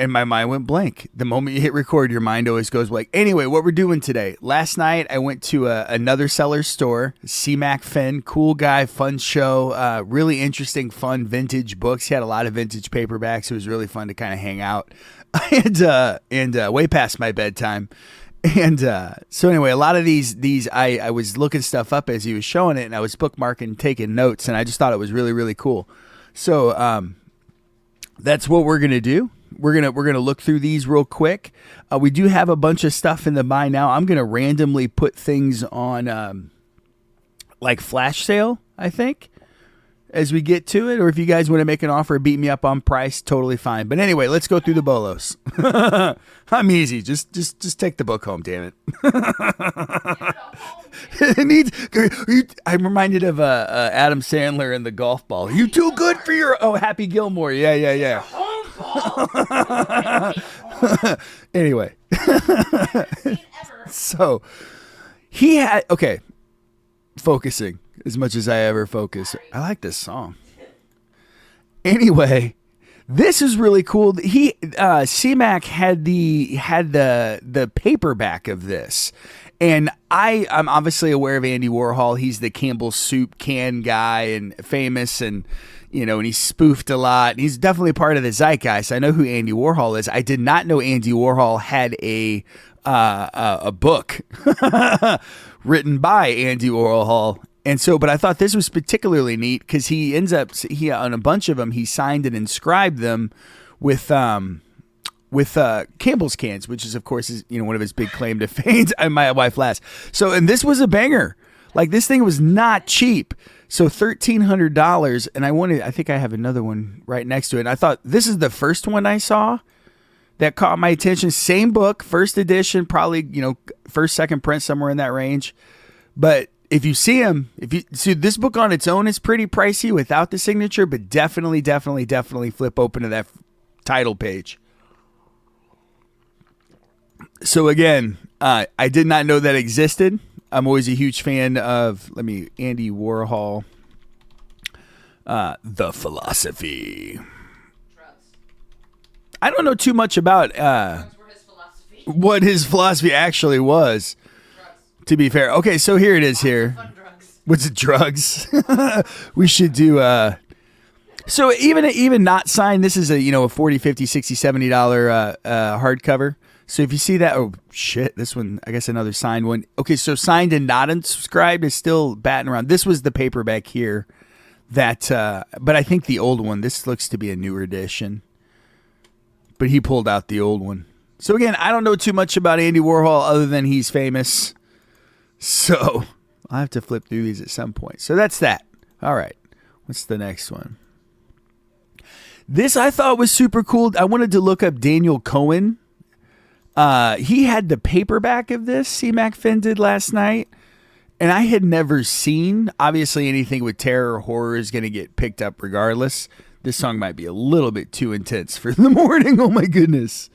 and my mind went blank. The moment you hit record, your mind always goes blank. Anyway, what we're doing today. Last night, I went to another seller's store, Cmacfin, cool guy, fun show, really interesting, fun vintage books. He had a lot of vintage paperbacks. It was really fun to kind of hang out and way past my bedtime. And so anyway, a lot of these I was looking stuff up as he was showing it, and I was bookmarking, taking notes, and I just thought it was really, really cool. So that's what we're gonna do. We're gonna look through these real quick. We do have a bunch of stuff in the buy now. I'm gonna randomly put things on like flash sale, I think, as we get to it. Or if you guys want to make an offer, beat me up on price, totally fine. But anyway, let's go through the bolos. I'm easy. Just take the book home, damn it. I'm reminded of Adam Sandler and the golf ball. You too good for your Happy Gilmore. Yeah. Anyway, so he had focusing as much as I ever focus. I like this song. Anyway, this is really cool. Cmac had the paperback of this. And I'm obviously aware of Andy Warhol. He's the Campbell's soup can guy and famous, and and he's spoofed a lot. He's definitely part of the zeitgeist. I know who Andy Warhol is. I did not know Andy Warhol had a book written by Andy Warhol. And so, but I thought this was particularly neat because he on a bunch of them, he signed and inscribed them with Campbell's cans, which is, of course, one of his big claim to fame. My wife laughs. So, and this was a banger. Like, this thing was not cheap. So $1,300. And I think I have another one right next to it. And I thought this is the first one I saw that caught my attention. Same book, first edition, probably, first, second print, somewhere in that range. But if you see this book on its own is pretty pricey without the signature, but definitely flip open to that title page. So again, I did not know that existed. I'm always a huge fan of, Andy Warhol, The Philosophy. Drugs. I don't know too much about Drugs were his philosophy. What his philosophy actually was. Drugs. To be fair. Okay, so here it is here. Fun drugs. What's it, drugs? We should do so even not signed, this is a $40, $50, $60, $70 hardcover. So if you see that, oh shit, this one, I guess another signed one. Okay, so signed and not inscribed is still batting around. This was the paperback here that but I think the old one, this looks to be a newer edition. But he pulled out the old one. So again, I don't know too much about Andy Warhol other than he's famous. So I'll have to flip through these at some point. So that's that. All right. What's the next one? This I thought was super cool. I wanted to look up Daniel Cohen. He had the paperback of this, Cmacfin did last night. And I had never seen, obviously anything with terror or horror is going to get picked up regardless. This song might be a little bit too intense for the morning. Oh my goodness.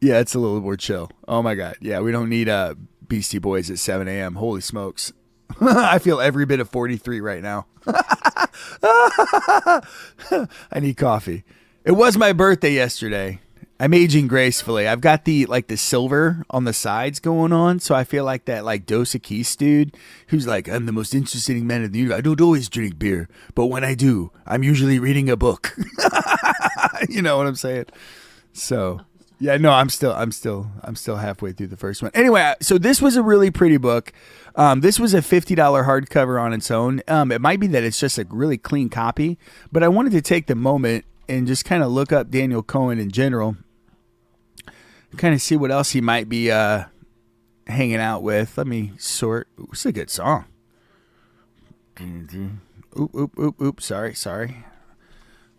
Yeah, it's a little more chill. Oh my God. Yeah, we don't need Beastie Boys at 7 a.m. Holy smokes. I feel every bit of 43 right now. I need coffee. It was my birthday yesterday. I'm aging gracefully. I've got the silver on the sides going on, so I feel like that Dos Equis dude who's like, I'm the most interesting man in the universe. I don't always drink beer, but when I do, I'm usually reading a book. You know what I'm saying? So, yeah, no, I'm still halfway through the first one. Anyway, so this was a really pretty book. This was a $50 hardcover on its own. It might be that it's just a really clean copy, but I wanted to take the moment and just kind of look up Daniel Cohen in general. Kind of see what else he might be hanging out with. Let me sort. Ooh, it's a good song. Oop. Sorry.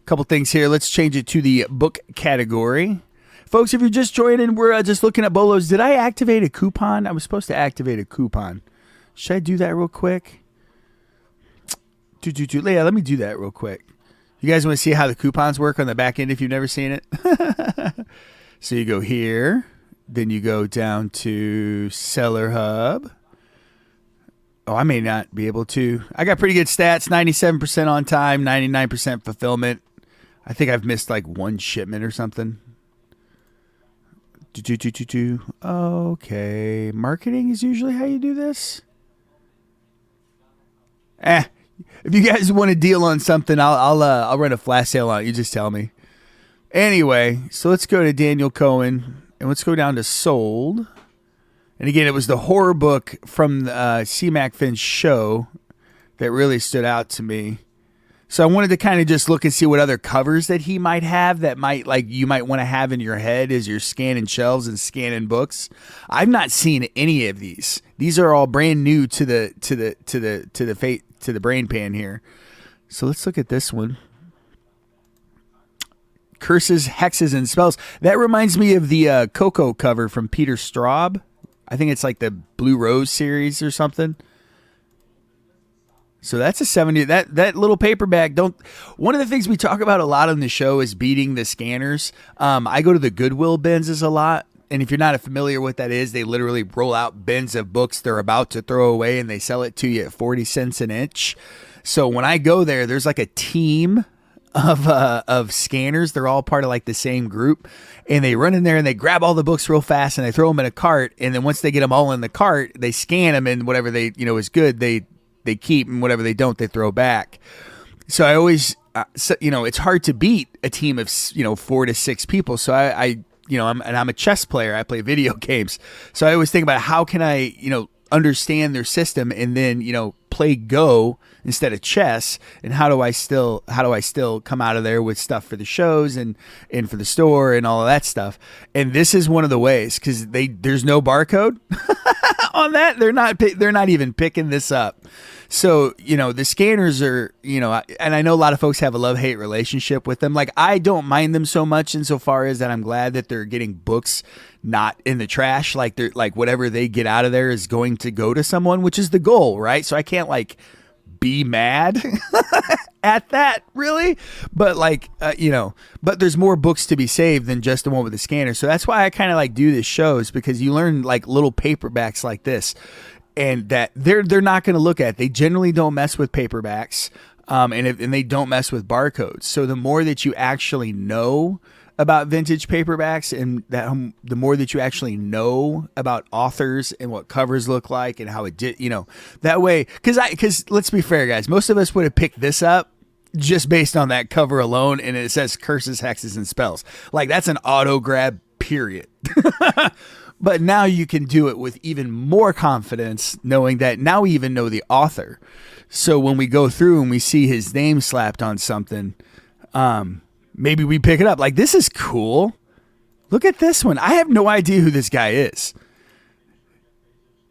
Couple things here. Let's change it to the book category. Folks, if you're just joining, we're just looking at bolos. Did I activate a coupon? I was supposed to activate a coupon. Should I do that real quick? Yeah, let me do that real quick. You guys want to see how the coupons work on the back end if you've never seen it? So you go here, then you go down to Seller Hub. Oh, I may not be able to. I got pretty good stats, 97% on time, 99% fulfillment. I think I've missed like one shipment or something. Okay. Marketing is usually how you do this. If you guys want to deal on something, I'll run a flash sale on it. You just tell me. Anyway, so let's go to Daniel Cohen and let's go down to sold. And again, it was the horror book from the Cmacfin show that really stood out to me. So I wanted to kind of just look and see what other covers that he might have that might like you might want to have in your head as you're scanning shelves and scanning books. I've not seen any of these. These are all brand new to the brain pan here. So let's look at this one. Curses, Hexes, and Spells. That reminds me of the Coco cover from Peter Straub. I think it's like the Blue Rose series or something. So that's a 70. That little paperback. One of the things we talk about a lot on the show is beating the scanners. I go to the Goodwill bins a lot. And if you're not familiar with what that is, they literally roll out bins of books they're about to throw away and they sell it to you at 40 cents an inch. So when I go there, there's like a team of scanners. They're all part of like the same group, and they run in there and they grab all the books real fast and they throw them in a cart. And then once they get them all in the cart, they scan them, and whatever they is good, they keep, and whatever they don't, they throw back. So I always, it's hard to beat a team of 4 to 6 people. So I'm a chess player. I play video games. So I always think about how can I understand their system and then play Go instead of chess, and how do I still come out of there with stuff for the shows and for the store and all of that stuff. And this is one of the ways, because there's no barcode on that. They're not even picking this up. So the scanners are and I know a lot of folks have a love-hate relationship with them. Like, I don't mind them so much insofar as that I'm glad that they're getting books not in the trash. Like, they're like, whatever they get out of there is going to go to someone, which is the goal, right? So I can't be mad at that, really, but but there's more books to be saved than just the one with the scanner. So that's why I kind of do these shows, because you learn little paperbacks like this, and that they're not going to look at. They generally don't mess with paperbacks, and they don't mess with barcodes. So the more that you actually know about vintage paperbacks, and the more that you actually know about authors and what covers look like and how it did, that way, because let's be fair, guys, most of us would have picked this up just based on that cover alone, and it says Curses, Hexes, and Spells. Like, that's an auto grab, period. But now you can do it with even more confidence, knowing that now we even know the author. So when we go through and we see his name slapped on something, maybe we pick it up. Like, this is cool. Look at this one. I have no idea who this guy is.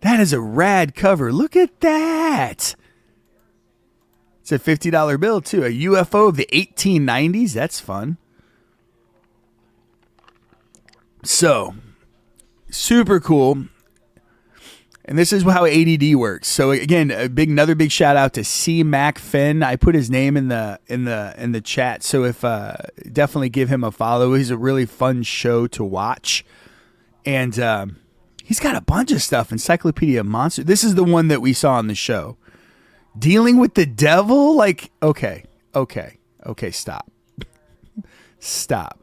That is a rad cover. Look at that. It's a $50 bill, too. A UFO of the 1890s. That's fun. So, super cool. And this is how ADD works. So again, another big shout out to Cmacfin. I put his name in the chat. So if definitely give him a follow. He's a really fun show to watch, and he's got a bunch of stuff. Encyclopedia Monster. This is the one that we saw on the show. Dealing with the Devil. Like, okay, stop. Stop.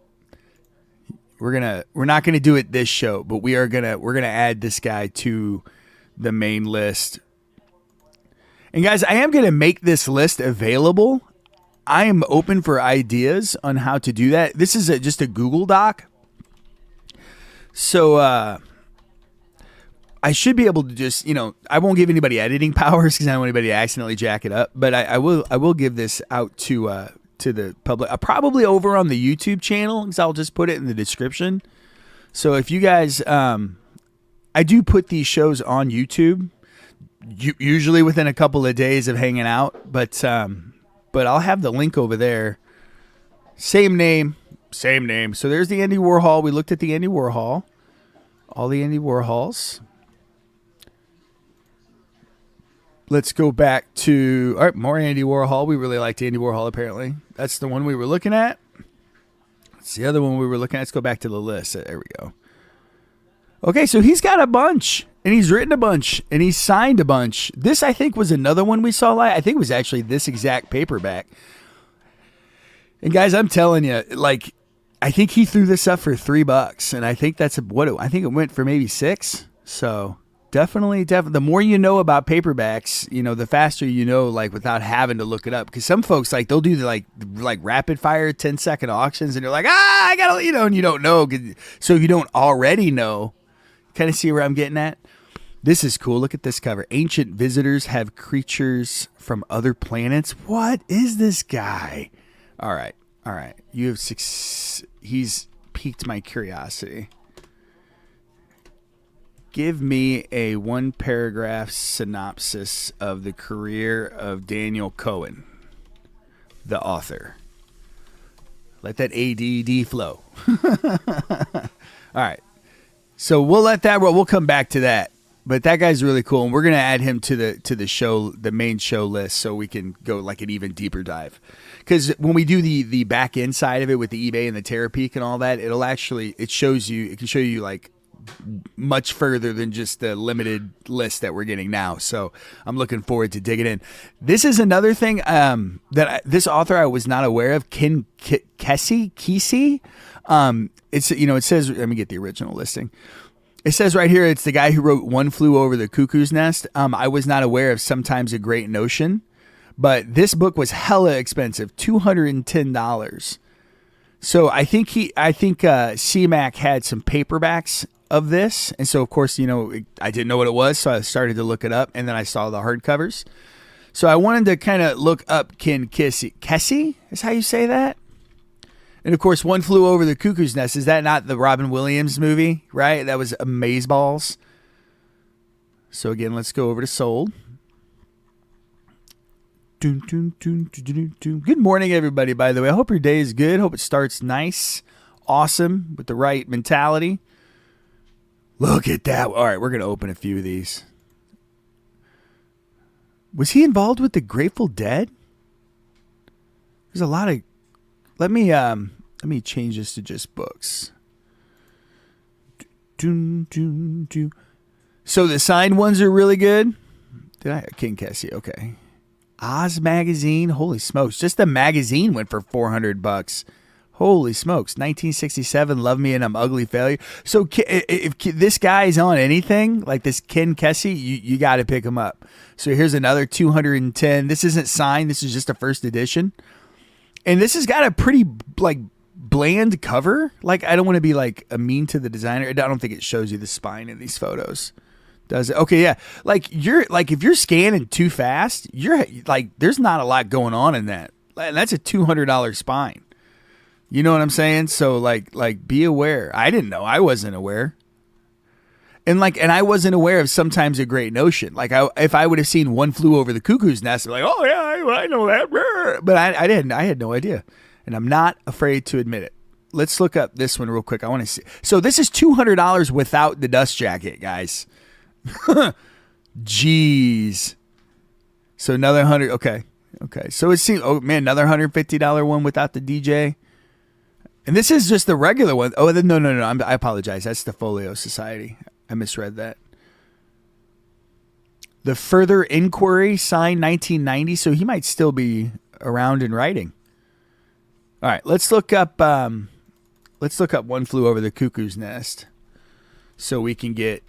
We're not gonna do it this show, but we're gonna add this guy to the main list. And guys, I am gonna make this list available. I am open for ideas on how to do that. This is just a Google Doc, so I should be able to just I won't give anybody editing powers because I don't want anybody to accidentally jack it up. But I will give this out to the public, probably over on the YouTube channel, because I'll just put it in the description. So if you guys, I do put these shows on YouTube, usually within a couple of days of hanging out, but I'll have the link over there. Same name. So there's the Andy Warhol. We looked at the Andy Warhol, all the Andy Warhols. Let's go back to more Andy Warhol. We really liked Andy Warhol, apparently. That's the one we were looking at. That's the other one we were looking at. Let's go back to the list. There we go. Okay, so he's got a bunch, and he's written a bunch, and he's signed a bunch. This, I think, was another one we saw live. I think it was actually this exact paperback. And guys, I'm telling you, like, I think he threw this up for $3, and I think I think it went for maybe 6. So definitely, the more you know about paperbacks, the faster you know, like, without having to look it up. Because some folks, like, they'll do the, like rapid fire 10-second auctions, and you're like, I gotta, and you don't know. So if you don't already know, kind of see where I'm getting at. This is cool. Look at this cover. Ancient visitors have creatures from other planets. What is this guy? All right. You have 6. He's piqued my curiosity. Give me a 1-paragraph synopsis of the career of Daniel Cohen, the author. Let that ADD flow. All right. So we'll let that roll. We'll come back to that. But that guy's really cool, and we're gonna add him to the show, the main show list, so we can go like an even deeper dive. Because when we do the back end side of it with the eBay and the Terapeak and all that, it can show you like much further than just the limited list that we're getting now. So I'm looking forward to digging in. This is another thing this author I was not aware of, Kesey. It says, let me get the original listing. It says right here, it's the guy who wrote One Flew Over the Cuckoo's Nest. I was not aware of Sometimes a Great Notion, but this book was hella expensive, $210. So I think Cmac had some paperbacks of this, and so of course, I didn't know what it was, so I started to look it up, and then I saw the hardcovers. So I wanted to kind of look up Kesey. Kesey is how you say that? And of course, One Flew Over the Cuckoo's Nest. Is that not the Robin Williams movie, right? That was Amazeballs. So again, let's go over to Sold. Good morning, everybody, by the way. I hope your day is good. Hope it starts nice, awesome, with the right mentality. Look at that. All right, we're going to open a few of these. Was he involved with the Grateful Dead? There's a lot of... Let me change this to just books. So the signed ones are really good. King Kesey, okay. Oz magazine, holy smokes! Just the magazine went for $400. Holy smokes! 1967, Love Me and I'm Ugly Failure. So if this guy is on anything like this, Ken Kesey, you got to pick him up. So here's another 210. This isn't signed. This is just a first edition. And this has got a pretty like bland cover. Like, I don't want to be like a mean to the designer. I don't think it shows you the spine in these photos. Does it? Okay, yeah. Like, if you're scanning too fast, you're like, there's not a lot going on in that. And that's a $200 spine. You know what I'm saying? So like be aware. I didn't know. I wasn't aware. And I wasn't aware of Sometimes a Great Notion. Like, if I would have seen One Flew Over the Cuckoo's Nest, I'd be like, oh yeah, I know that. But I didn't. I had no idea. And I'm not afraid to admit it. Let's look up this one real quick. I want to see. So this is $200 without the dust jacket, guys. Jeez. So another 100. Okay. So it seems. Oh man, another $150 one without the DJ. And this is just the regular one. Oh no. I apologize. That's the Folio Society. I misread that. The Further Inquiry, signed 1990. So he might still be around and writing. All right, let's look up. One Flew Over the Cuckoo's Nest, so we can get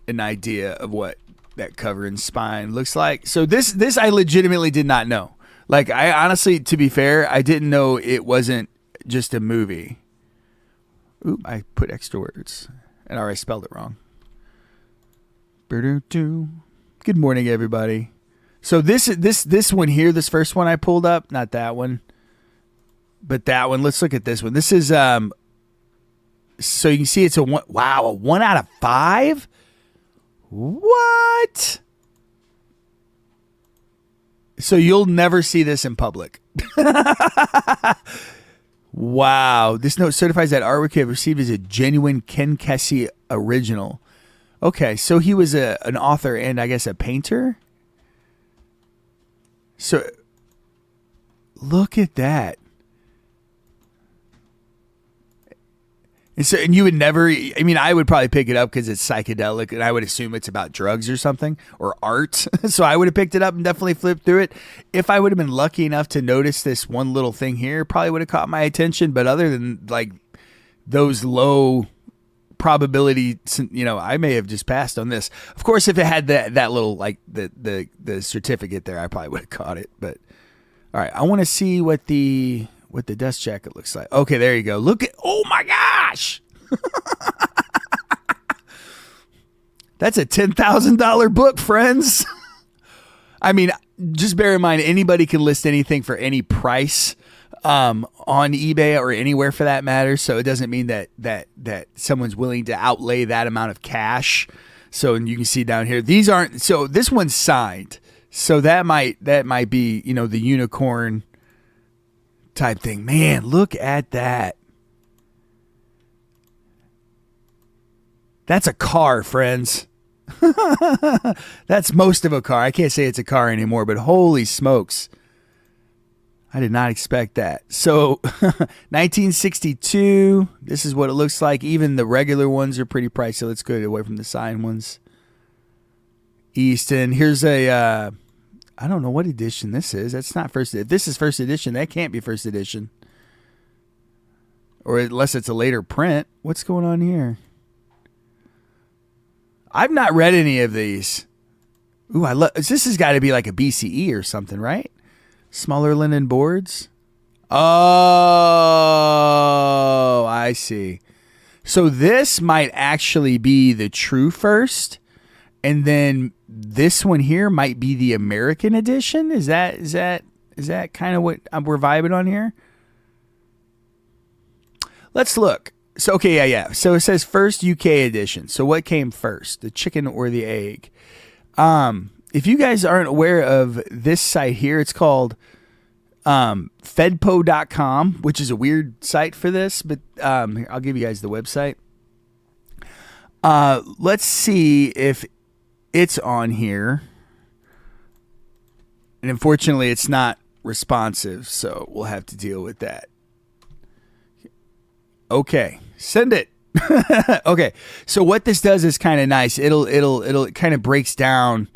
an idea of what that cover and spine looks like. So this I legitimately did not know. Like, I honestly, to be fair, I didn't know it wasn't just a movie. Oop, I put extra words. And I already spelled it wrong. Good morning, everybody. So this one here, this first one I pulled up, not that one, but that one. Let's look at this one. This is so you can see it's a 1 out of 5. What? So you'll never see this in public. Wow. This note certifies that artwork you have received is a genuine Ken Kesey original. Okay, so he was an author and I guess a painter. So look at that. And you would never, I mean, I would probably pick it up because it's psychedelic and I would assume it's about drugs or something or art. So I would have picked it up and definitely flipped through it. If I would have been lucky enough to notice this one little thing here, probably would have caught my attention. But other than like those low probability, I may have just passed on this. Of course, if it had that little, like the certificate there, I probably would have caught it. But all right, I want to see what the dust jacket looks like. Okay, there you go. Look at, oh my gosh. That's a $10,000 book, friends. I mean, just bear in mind, anybody can list anything for any price on eBay or anywhere for that matter. So it doesn't mean that someone's willing to outlay that amount of cash. So, and you can see down here, these aren't, so this one's signed. So that might be, the unicorn type thing. Man, look at that. That's a car, friends. That's most of a car. I can't say it's a car anymore, but holy smokes. I did not expect that. So 1962, this is what it looks like. Even the regular ones are pretty pricey. Let's go away from the signed ones. Easton. Here's a I don't know what edition this is. That's not first. If this is first edition, that can't be first edition. Or unless it's a later print. What's going on here? I've not read any of these. Ooh, this has got to be like a BCE or something, right? Smaller linen boards. Oh, I see. So this might actually be the true first. And then this one here might be the American edition. Is that kind of what we're vibing on here? Let's look. So, okay, yeah. So it says first UK edition. So what came first, the chicken or the egg? If you guys aren't aware of this site here, it's called fedpo.com, which is a weird site for this, but here, I'll give you guys the website. Let's see if it's on here. And unfortunately, it's not responsive, so we'll have to deal with that. Okay, send it. Okay, so what this does is kind of nice. It kind of breaks down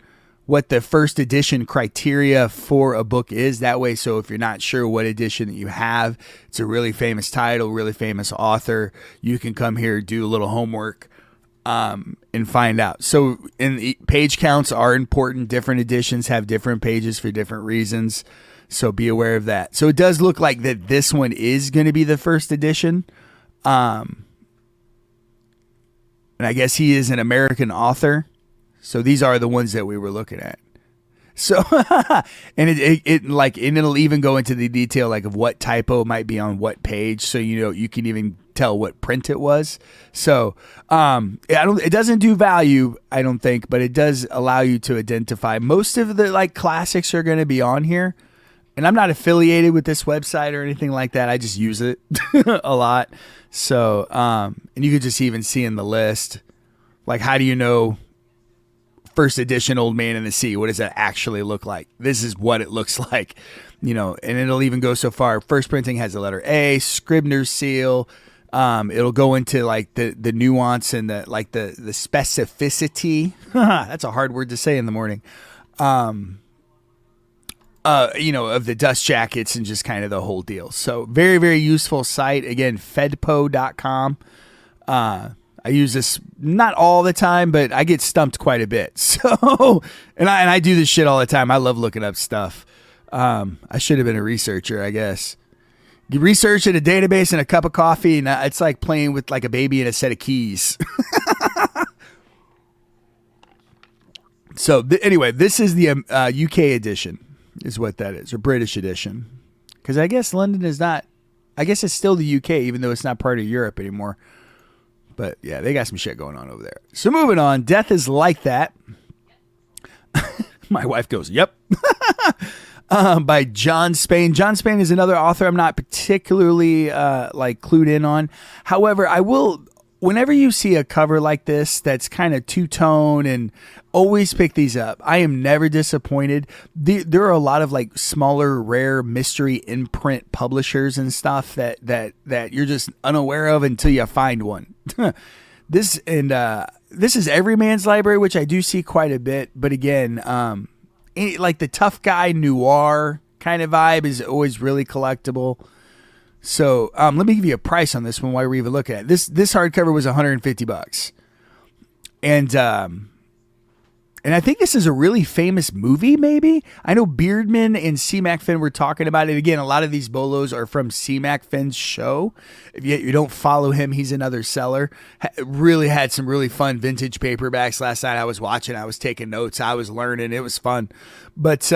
what the first edition criteria for a book is. That way, so if you're not sure what edition that you have, it's a really famous title, really famous author, you can come here, do a little homework, and find out. So, and page counts are important. Different editions have different pages for different reasons. So be aware of that. So it does look like that this one is going to be the first edition. And I guess he is an American author. So these are the ones that we were looking at. So, and it'll even go into the detail like of what typo might be on what page. So, you can even tell what print it was. So, it doesn't do value, I don't think, but it does allow you to identify. Most of the like classics are going to be on here. And I'm not affiliated with this website or anything like that. I just use it a lot. So, and you could just even see in the list, like, how do you know first edition Old Man in the Sea? What does that actually look like? This is what it looks like, and it'll even go so far. First printing has the letter A, Scribner's seal. It'll go into like the nuance and the specificity. That's a hard word to say in the morning. Of the dust jackets and just kind of the whole deal. So very, very useful site. Again, fedpo.com. I use this not all the time, but I get stumped quite a bit. So, and I do this shit all the time. I love looking up stuff. I should have been a researcher, I guess. You research in a database and a cup of coffee, and it's like playing with like a baby and a set of keys. So anyway, this is the UK edition. Is what that is, or British edition. Because I guess London is not, I guess it's still the UK, even though it's not part of Europe anymore. But yeah, they got some shit going on over there. So moving on, Death is Like That. My wife goes, yep. By John Spain. John Spain is another author I'm not particularly clued in on. However, I will whenever you see a cover like this that's kind of two-tone, and always pick these up. I am never disappointed. There are a lot of like smaller, rare mystery imprint publishers and stuff that you're just unaware of until you find one. This is Everyman's Library, which I do see quite a bit. But again, like the tough guy noir kind of vibe is always really collectible. So let me give you a price on this one while we're even looking at it. This hardcover was $150, and I think this is a really famous movie. Maybe I know Beardman and Cmacfin were talking about it. Again, a lot of these bolos are from Cmacfin's show. If you don't follow him, he's another seller. Really had some really fun vintage paperbacks last night. I was watching. I was taking notes. I was learning. It was fun, but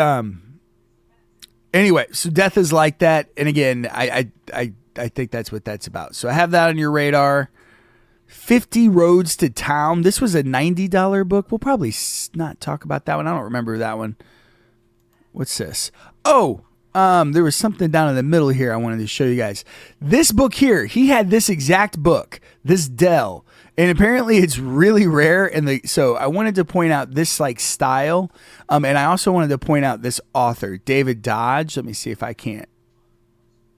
anyway, so Death is Like That. And again, I think that's what that's about. So I have that on your radar. 50 Roads to Town. This was a $90 book. We'll probably not talk about that one. I don't remember that one. What's this? Oh, there was something down in the middle here I wanted to show you guys. This book here, he had this exact book, this Dell. And apparently it's really rare. So I wanted to point out this like style. And I also wanted to point out this author, David Dodge. Let me see if I can't.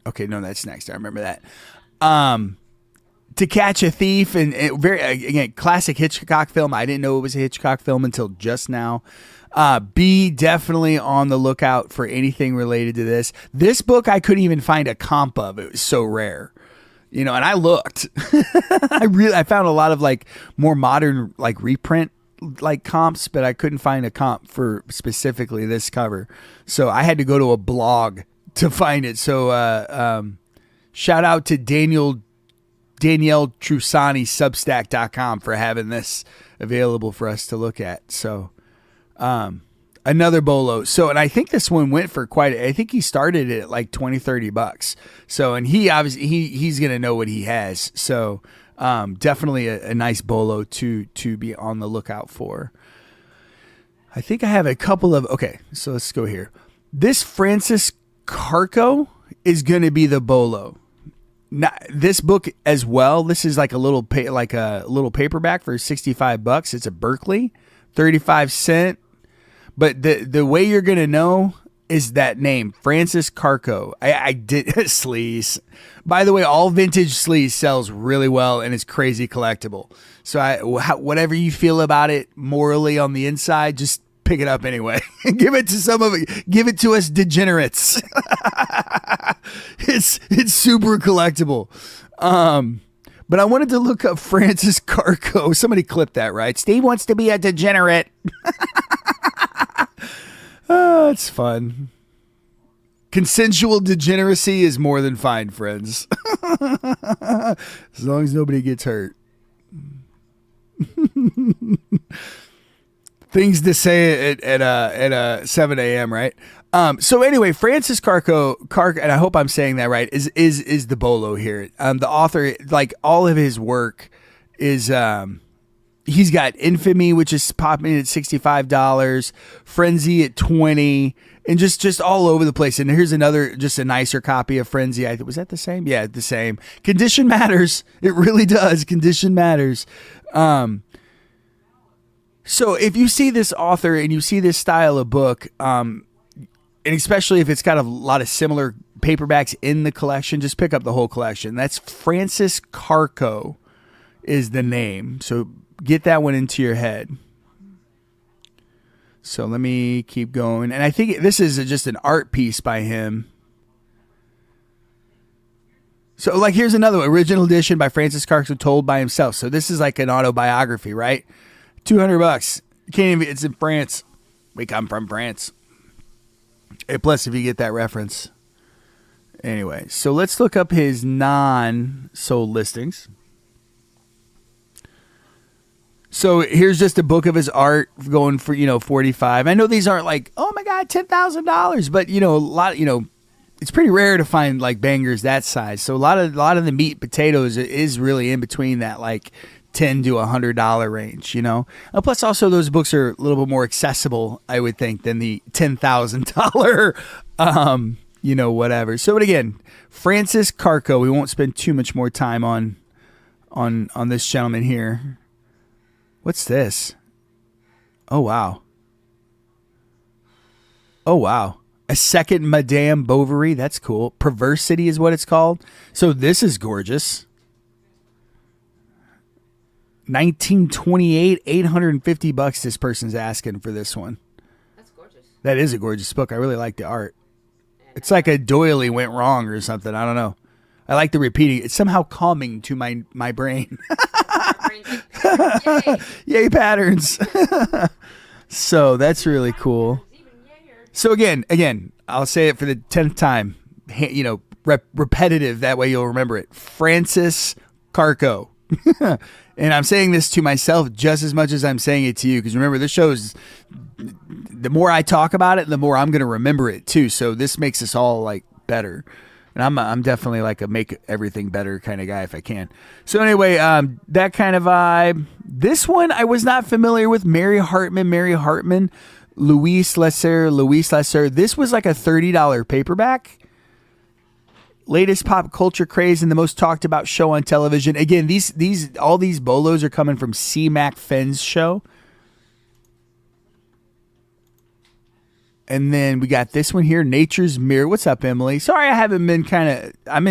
Okay, no, that's next. I remember that. To Catch a Thief, and very, again, classic Hitchcock film. I didn't know it was a Hitchcock film until just now. Be definitely on the lookout for anything related to this. This book I couldn't even find a comp of. It was so rare. And I looked. I found a lot of like more modern like reprint like comps, but I couldn't find a comp for specifically this cover. So I had to go to a blog to find it. So shout out to Danielle Trusani, Substack.com, for having this available for us to look at. So another bolo. So, and I think this one went for I think he started it at like $20-$30. So, and he obviously, he's going to know what he has. So definitely a nice bolo to be on the lookout for. I think I have a couple of, okay, so let's go here. This Francis Carco is going to be the bolo. Now, this book as well. This is like a little paperback for $65. It's a Berkeley, 35 cents. But the way you're gonna know is that name, Francis Carco. I did Sleaze. By the way, all vintage Sleaze sells really well and is crazy collectible. So whatever you feel about it morally on the inside, just pick it up anyway. Give it to us degenerates. It's super collectible. But I wanted to look up Francis Carco. Somebody clipped that, right? Steve wants to be a degenerate. Oh, it's fun. Consensual degeneracy is more than fine, friends. As long as nobody gets hurt. Things to say at 7 a.m., right? So anyway, Francis Carco, and I hope I'm saying that right, is the bolo here. The author, like all of his work is, he's got Infamy, which is popping at $65, Frenzy at $20, and just all over the place. And here's another, just a nicer copy of Frenzy. Was that the same? Yeah, the same. Condition matters. It really does. Condition matters. So if you see this author and you see this style of book, and especially if it's got a lot of similar paperbacks in the collection, just pick up the whole collection. That's Francis Carco is the name. So get that one into your head. So let me keep going. And I think this is just an art piece by him. So like here's another one, original edition by Francis Carco, told by himself. So this is like an autobiography, right? $200. Can't even, it's in France. We come from France. Hey, plus if you get that reference. Anyway, so let's look up his non-sold listings. So here's just a book of his art going for, $45. I know these aren't like, oh my God, $10,000, but a lot, it's pretty rare to find like bangers that size. So a lot of the meat potatoes is really in between that like $10 to $100 range, Plus also those books are a little bit more accessible, I would think, than the $10,000, whatever. So, but again, Francis Carco, we won't spend too much more time on on this gentleman here. What's this? Oh wow. Oh wow. A second Madame Bovary. That's cool. Perversity is what it's called. So this is gorgeous. 1928, $850 this person's asking for this one. That's gorgeous. That is a gorgeous book. I really like the art. It's like a doily went wrong or something. I don't know. I like the repeating. It's somehow calming to my brain. Yay. Yay patterns. So that's really cool. So again, I'll say it for the 10th time. Repetitive. That way you'll remember it. Francis Carco. And I'm saying this to myself just as much as I'm saying it to you, because remember, this show is, the more I talk about it, the more I'm going to remember it too. So this makes us all like better. And I'm definitely like a make everything better kind of guy if I can. So anyway, that kind of vibe. This one I was not familiar with. Mary Hartman, Louise Lesser. This was like a $30 paperback. Latest pop culture craze and the most talked about show on television. Again, all these bolos are coming from Cmacfin's show. And then we got this one here, Nature's Mirror. What's up, Emily? Sorry, I'm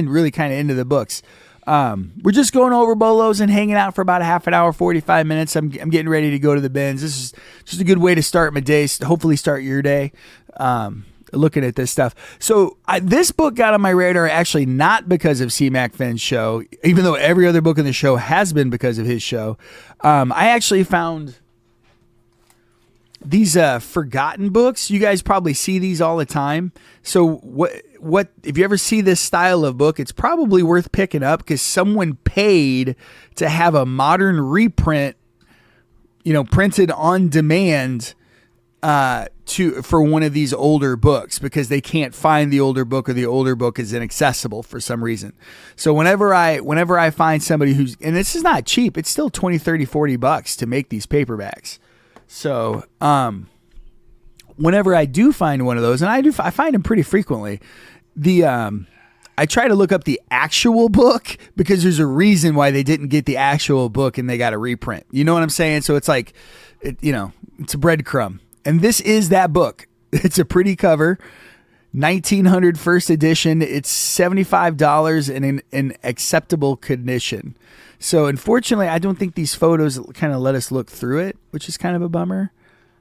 really kind of into the books. We're just going over bolos and hanging out for about a half an hour, 45 minutes. I'm getting ready to go to the bins. This is just a good way to start my day. Hopefully start your day. Looking at this stuff. So this book got on my radar actually not because of Cmacfin's show, even though every other book in the show has been because of his show. I actually found these forgotten books. You guys probably see these all the time. So what if you ever see this style of book, it's probably worth picking up because someone paid to have a modern reprint, printed on demand for one of these older books because they can't find the older book or the older book is inaccessible for some reason. So whenever I find somebody and this is not cheap, it's still 20, 30, 40 bucks to make these paperbacks. So, whenever I do find one of those, and I find them pretty frequently, I try to look up the actual book because there's a reason why they didn't get the actual book and they got a reprint. You know what I'm saying? So it's like, it's a breadcrumb. And this is that book. It's a pretty cover. 1900 first edition. It's $75 in an acceptable condition. So unfortunately, I don't think these photos kind of let us look through it, which is kind of a bummer.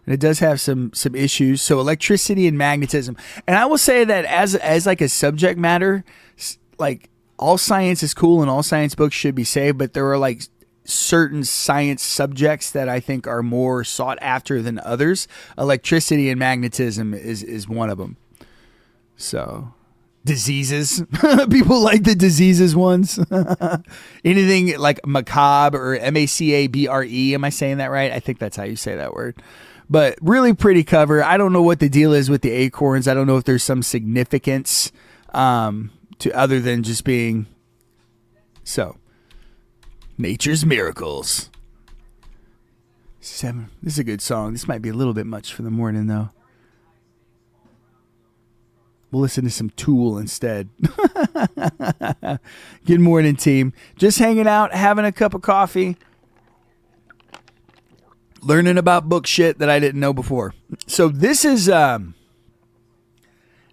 And it does have some issues. So electricity and magnetism. And I will say that as like a subject matter, like all science is cool and all science books should be saved, but there are like certain science subjects that I think are more sought after than others. Electricity and magnetism is one of them. So diseases, people like the diseases ones. Anything like macabre or MACABRE. Am I saying that right? I think that's how you say that word. But really pretty cover. I don't know what the deal is with the acorns. I don't know if there's some significance to other than just being so. Nature's Miracles. 7. This is a good song. This might be a little bit much for the morning, though. We'll listen to some Tool instead. Good morning, team. Just hanging out, having a cup of coffee, learning about book shit that I didn't know before. So this is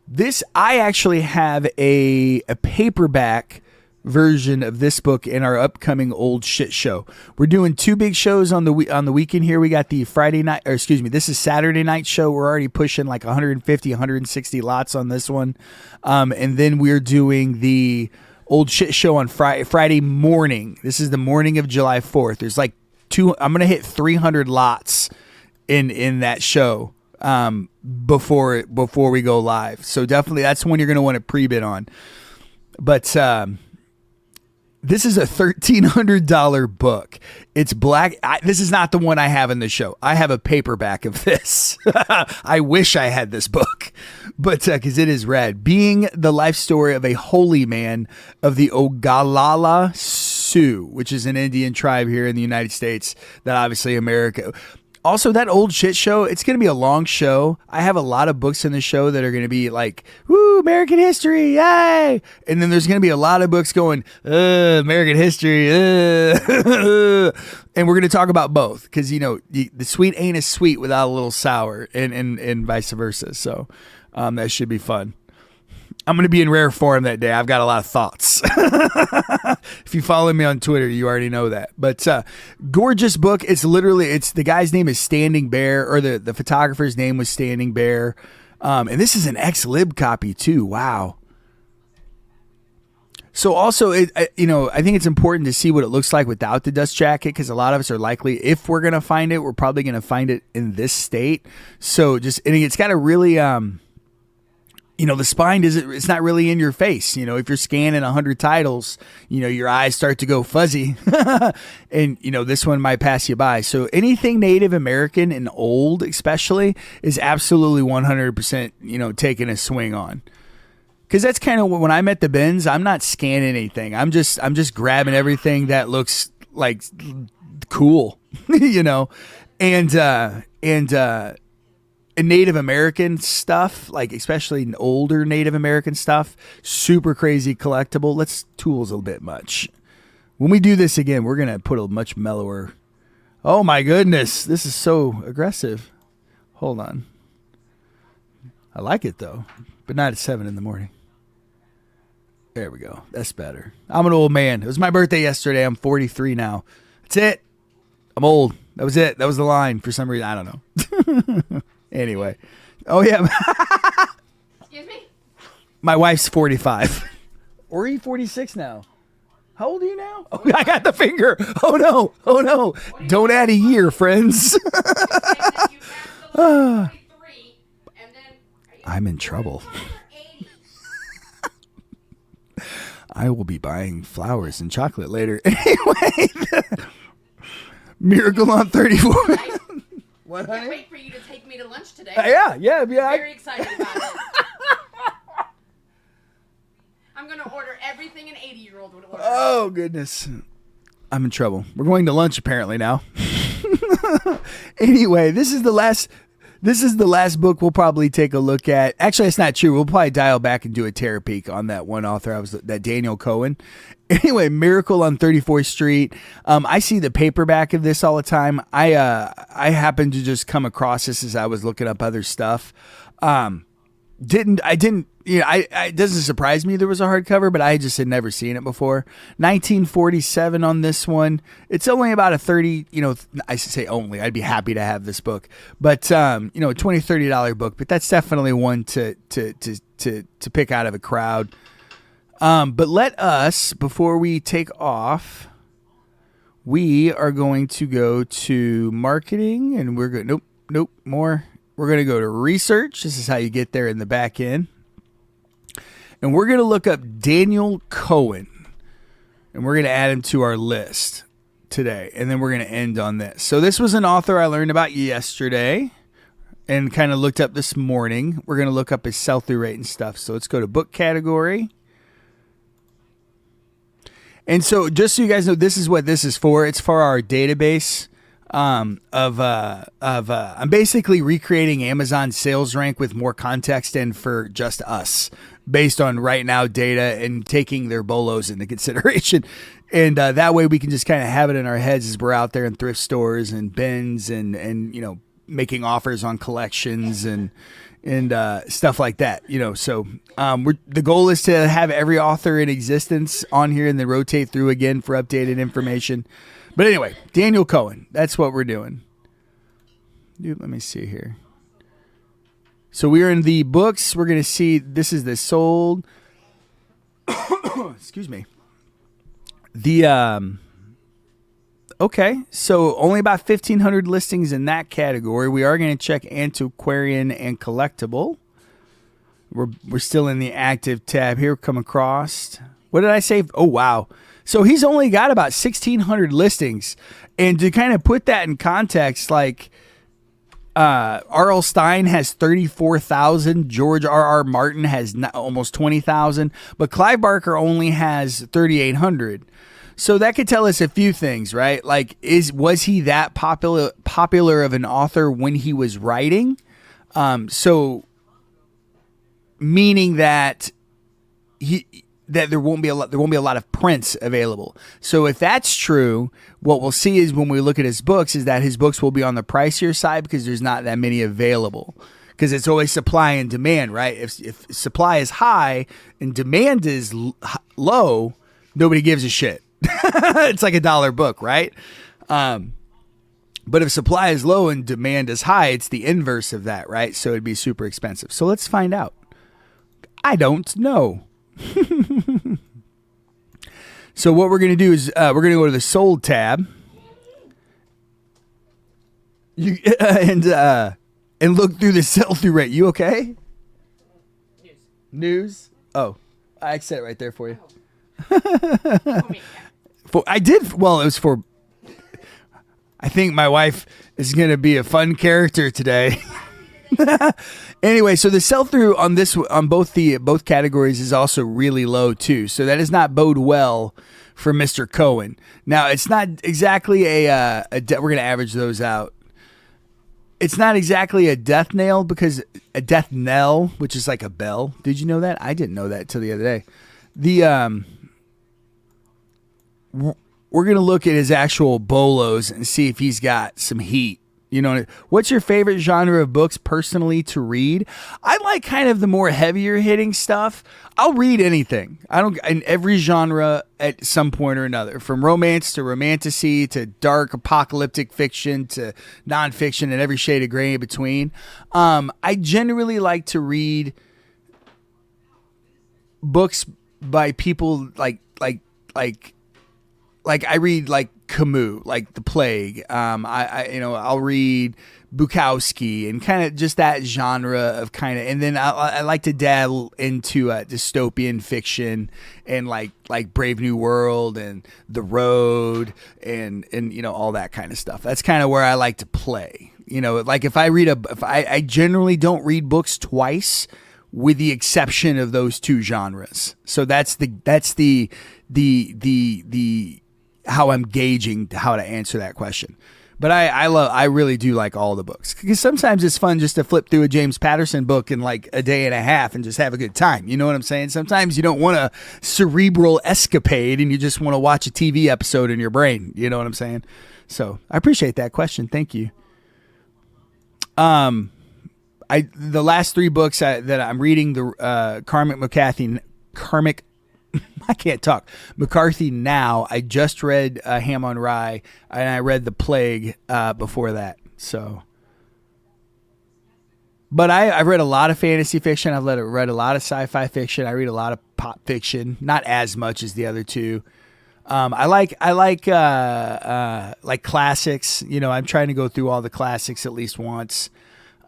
this. I actually have a paperback version of this book in our upcoming old shit show. We're doing 2 big shows on the weekend here. We got the this is Saturday night show. We're already pushing like 150, 160 lots on this one. And then we're doing the old shit show on Friday morning. This is the morning of July 4th. There's like I'm going to hit 300 lots in that show before we go live. So definitely that's one you're going to want to pre-bid on. But this is a $1,300 book. It's black. This is not the one I have in the show. I have a paperback of this. I wish I had this book, but because it is rad. Being the life story of a holy man of the Oglala Sioux, which is an Indian tribe here in the United States that obviously America. Also, that old shit show, it's going to be a long show. I have a lot of books in the show that are going to be like, woo, American history, yay! And then there's going to be a lot of books going, American history, and we're going to talk about both because, the sweet ain't as sweet without a little sour and vice versa. So that should be fun. I'm going to be in rare form that day. I've got a lot of thoughts. If you follow me on Twitter, you already know that. But gorgeous book. It's the guy's name is Standing Bear, or the photographer's name was Standing Bear. And this is an ex-lib copy too. Wow. So also, I think it's important to see what it looks like without the dust jacket, because a lot of us are likely, if we're going to find it, we're probably going to find it in this state. So and it's got a really... the spine it's not really in your face. If you're scanning 100 titles, your eyes start to go fuzzy and, this one might pass you by. So anything Native American and old, especially, is absolutely 100%, taking a swing on. Cause that's kind of when I'm at the bins, I'm not scanning anything. I'm just grabbing everything that looks like cool, and Native American stuff, like especially older Native American stuff, super crazy collectible. Let's tools a bit much. When we do this again, we're going to put a much mellower. Oh my goodness. This is so aggressive. Hold on. I like it though, but not at 7 a.m. There we go. That's better. I'm an old man. It was my birthday yesterday. I'm 43 now. That's it. I'm old. That was it. That was the line for some reason. I don't know. Anyway. Oh, yeah. Excuse me? My wife's 45. Or are you 46 now? How old are you now? Oh, I got the finger. Oh, no. Oh, no. Don't add a year, friends. I'm in trouble. I will be buying flowers and chocolate later. Anyway. Miracle on 34. What, honey? I can't wait for you to take me to lunch today. Yeah. Very excited about it. I'm going to order everything an 80-year-old would order. Oh, goodness. I'm in trouble. We're going to lunch apparently now. Anyway, this is the last book we'll probably take a look at. Actually, it's not true. We'll probably dial back and do a terror peek on that one author. That Daniel Cohen. Anyway, Miracle on 34th Street. I see the paperback of this all the time. I happened to just come across this as I was looking up other stuff. It doesn't surprise me there was a hardcover, but I just had never seen it before. 1947 on this one. It's only about a 30, I should say only, I'd be happy to have this book, but, $20, $30 book, but that's definitely one to pick out of a crowd. But let us, before we take off, we are going to go to marketing and we're going, nope, more. We're going to go to research. This is how you get there in the back end. And we're going to look up Daniel Cohen. And we're going to add him to our list today. And then we're going to end on this. So this was an author I learned about yesterday and kind of looked up this morning. We're going to look up his sell-through rate and stuff. So let's go to book category. And so just so you guys know, this is what this is for. It's for our database. I'm basically recreating Amazon sales rank with more context and for just us based on right now data and taking their bolos into consideration. And that way we can just kind of have it in our heads as we're out there in thrift stores and bins and making offers on collections and stuff like that, So the goal is to have every author in existence on here and then rotate through again for updated information. But anyway, Daniel Cohen, that's what we're doing. Dude, let me see here. So we're in the books. We're going to see, this is the sold. Excuse me. Okay, so only about 1,500 listings in that category. We are going to check antiquarian and collectible. We're still in the active tab here. Come across. What did I say? Oh, wow. So he's only got about 1,600 listings. And to kind of put that in context, like R.L. Stine has 34,000. George R.R. Martin has almost 20,000. But Clive Barker only has 3,800. So that could tell us a few things, right? Like, was he that popular of an author when he was writing? So meaning that there won't be a lot of prints available. So if that's true, what we'll see is when we look at his books is that his books will be on the pricier side because there's not that many available. Because it's always supply and demand, right? If supply is high and demand is low, nobody gives a shit. It's like $1 book, right? But if supply is low and demand is high, it's the inverse of that, right? So it'd be super expensive. So let's find out. I don't know. So what we're going to do is we're going to go to the sold tab. And look through the sell-through rate. You okay? News? Oh, I said it right there for you. I did. Well, it was for. I think my wife is going to be a fun character today. Anyway, so the sell-through on both categories is also really low too. So that does not bode well for Mr. Cohen. Now, it's not exactly we're going to average those out. It's not exactly a death knell, which is like a bell. Did you know that? I didn't know that till the other day. We're going to look at his actual bolos and see if he's got some heat. You know, what's your favorite genre of books personally to read? I like kind of the more heavier hitting stuff. I'll read anything. In every genre at some point or another, from romance to romantasy to dark apocalyptic fiction to nonfiction and every shade of gray in between. I generally like to read books by people like I read like Camus, like The Plague. I'll read Bukowski and kind of just that genre of kind of, and then I like to dabble into dystopian fiction and like Brave New World and The Road and all that kind of stuff. That's kind of where I like to play. Like if I generally don't read books twice, with the exception of those two genres. So that's the how I'm gauging how to answer that question. But I really do like all the books, because sometimes it's fun just to flip through a James Patterson book in like a day and a half and just have a good time. You know what I'm saying? Sometimes you don't want a cerebral escapade and you just want to watch a TV episode in your brain. You know what I'm saying? So I appreciate that question. Thank you. The last three books that I'm reading, the I can't talk. McCarthy Now. I just read Ham on Rye, and I read The Plague before that. So, but I've read a lot of fantasy fiction. I've read a lot of sci-fi fiction. I read a lot of pop fiction, not as much as the other two. I like classics. I'm trying to go through all the classics at least once.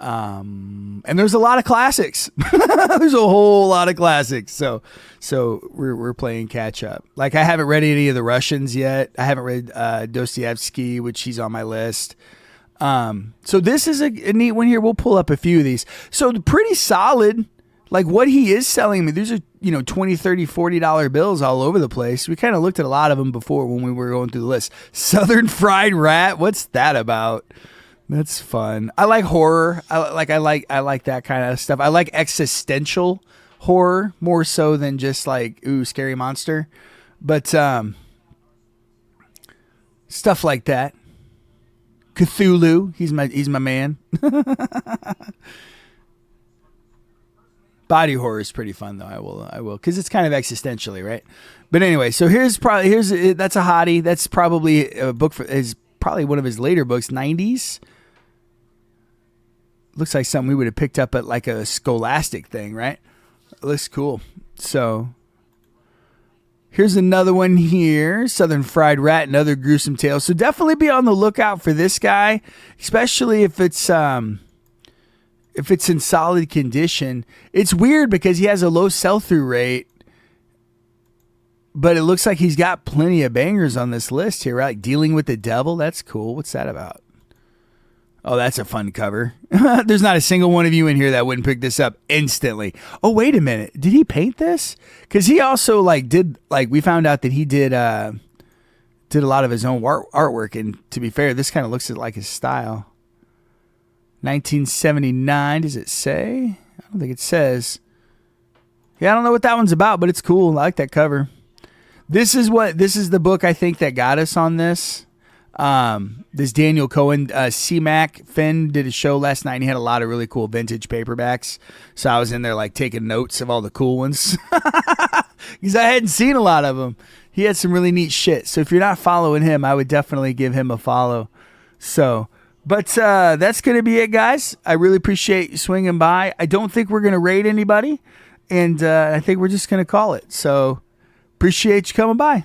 And there's a lot of classics. There's a whole lot of classics. So we're playing catch up. Like, I haven't read any of the Russians yet. I haven't read Dostoevsky, which he's on my list. So this is a neat one here. We'll pull up a few of these. So pretty solid. Like, what he is selling me, these are, $20, $30, $40 bills all over the place. We kind of looked at a lot of them before when we were going through the list. Southern Fried Rat. What's that about? That's fun. I like horror. I like that kind of stuff. I like existential horror more so than just like, ooh, scary monster. But stuff like that. Cthulhu, he's my man. Body horror is pretty fun though. I will, because it's kind of existentially, right? But anyway, so that's a hottie. That's probably a book probably one of his later books, 90s. Looks like something we would have picked up at like a Scholastic thing, right? It looks cool. So here's another one here, Southern Fried Rat and Other Gruesome Tales. So definitely be on the lookout for this guy, especially if it's in solid condition. It's weird because he has a low sell-through rate, but it looks like he's got plenty of bangers on this list here, right? Like Dealing with the Devil. That's cool. What's that about? Oh, that's a fun cover. There's not a single one of you in here that wouldn't pick this up instantly. Oh, wait a minute. Did he paint this? Because he also we found out that he did did a lot of his own artwork. And to be fair, this kind of looks like his style. 1979, does it say? I don't think it says. Yeah, I don't know what that one's about, but it's cool. I like that cover. This is the book I think that got us on this. This Daniel Cohen, Cmacfin did a show last night and he had a lot of really cool vintage paperbacks. So I was in there like taking notes of all the cool ones because I hadn't seen a lot of them. He had some really neat shit. So if you're not following him, I would definitely give him a follow. So, but that's going to be it, guys. I really appreciate you swinging by. I don't think we're going to raid anybody. And I think we're just going to call it. So appreciate you coming by.